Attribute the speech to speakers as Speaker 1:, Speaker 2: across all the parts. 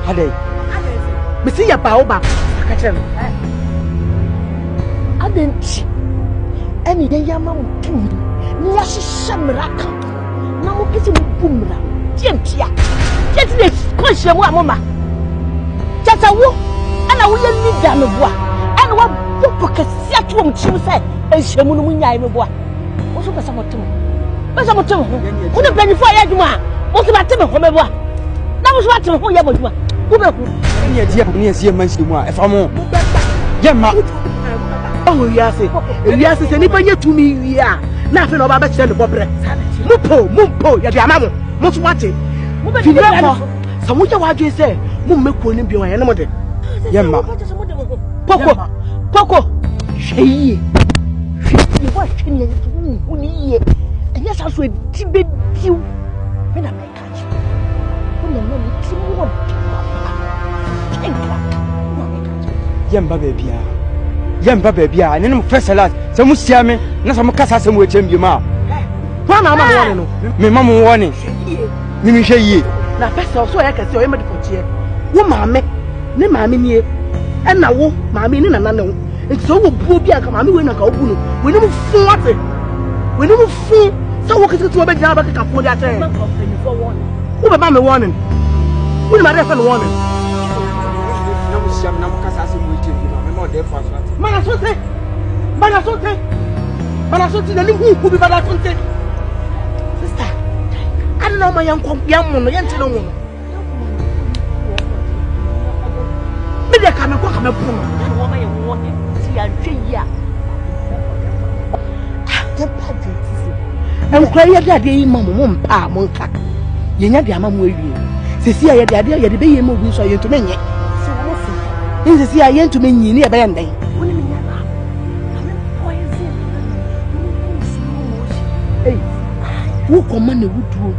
Speaker 1: Ade.
Speaker 2: Me see ya ba oba. Akache no. Adenti. Eni ye yama mu. Ni ahihye mraka. Na mo pese mu bumra. Tientia. Tienti de konhye mu amoma. Tata wo. Ana wo ye leader me boa. Ana wa bopo kesi ato mu chimu sai. Enhyemu no mu nyae me boa. Wo so pese motem. Pese motem ho. Wo de planifo ya adwuma. Wo so batem ho me boa. Na wo so batem ho ya bodwuma. Wo be ku.
Speaker 1: Ni adia ni asie mansi mu a efa mo. Yemma.
Speaker 2: Oh yes, se nipa nye tumi wi a na afi na oba ba kire ne bobre. Mumpo ya de amamo. Mo so wate. Finefo. So mo je wadwe se mo mmekuo ni bi o ye ne mo de.
Speaker 1: Yemma.
Speaker 2: Poko. Hweye. Hweye wa hweye ni ye. Enya sa so edi be diu. Me na me ka chi. Wo na no ti mo.
Speaker 1: Yemba bebia. Yemba bebia. Ne no first last. Se mu sia me na se mu kasa se mu echem bi ma.
Speaker 2: Wa na ma woni no.
Speaker 1: Me ma mu woni. Ni mi hwe yie.
Speaker 2: Na pesa so ya kase o ye medical tie. Wo maame, ne maame nie. E na wo maame ni nana ne wo. Enti so wo buo bi aka maame we na ka wo bu no. We ni mu fun ate. We ni mu fun. So wo kese to wo be jana ba ka fun dia ate. Wo be ba me warning. Wo ni ma refa no warning.
Speaker 1: Na mu sia me na mu kasa se mu echem bi ma. Me ma o de fa so ate. Mana so te na ni hu bi bana so te. Sister, I don't know my young no yente no no. Me de ka me ko ka me pu no. Na wo ma ye wo ne ti adwe yi a. De pa de ti. En kwa ye de ade yi ma mo mpa mo nka. Ye nya de ama mo awie. Sesi a ye de ade ye de be ye ma obi so ye ntome nye. Se wo fi. In sesi a ye ntome nyi ne ye be ye ndan. Who command a wood room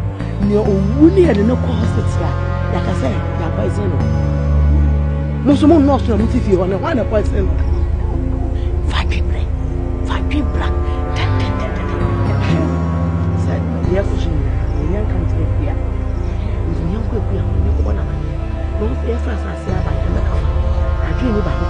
Speaker 1: near Owuni and no hospital? Like I said, they are poison. Muslim knows no motive on a one poison. Factory black. Said, yes, young country here. Young quick, you want to know if I say about the I dream about it.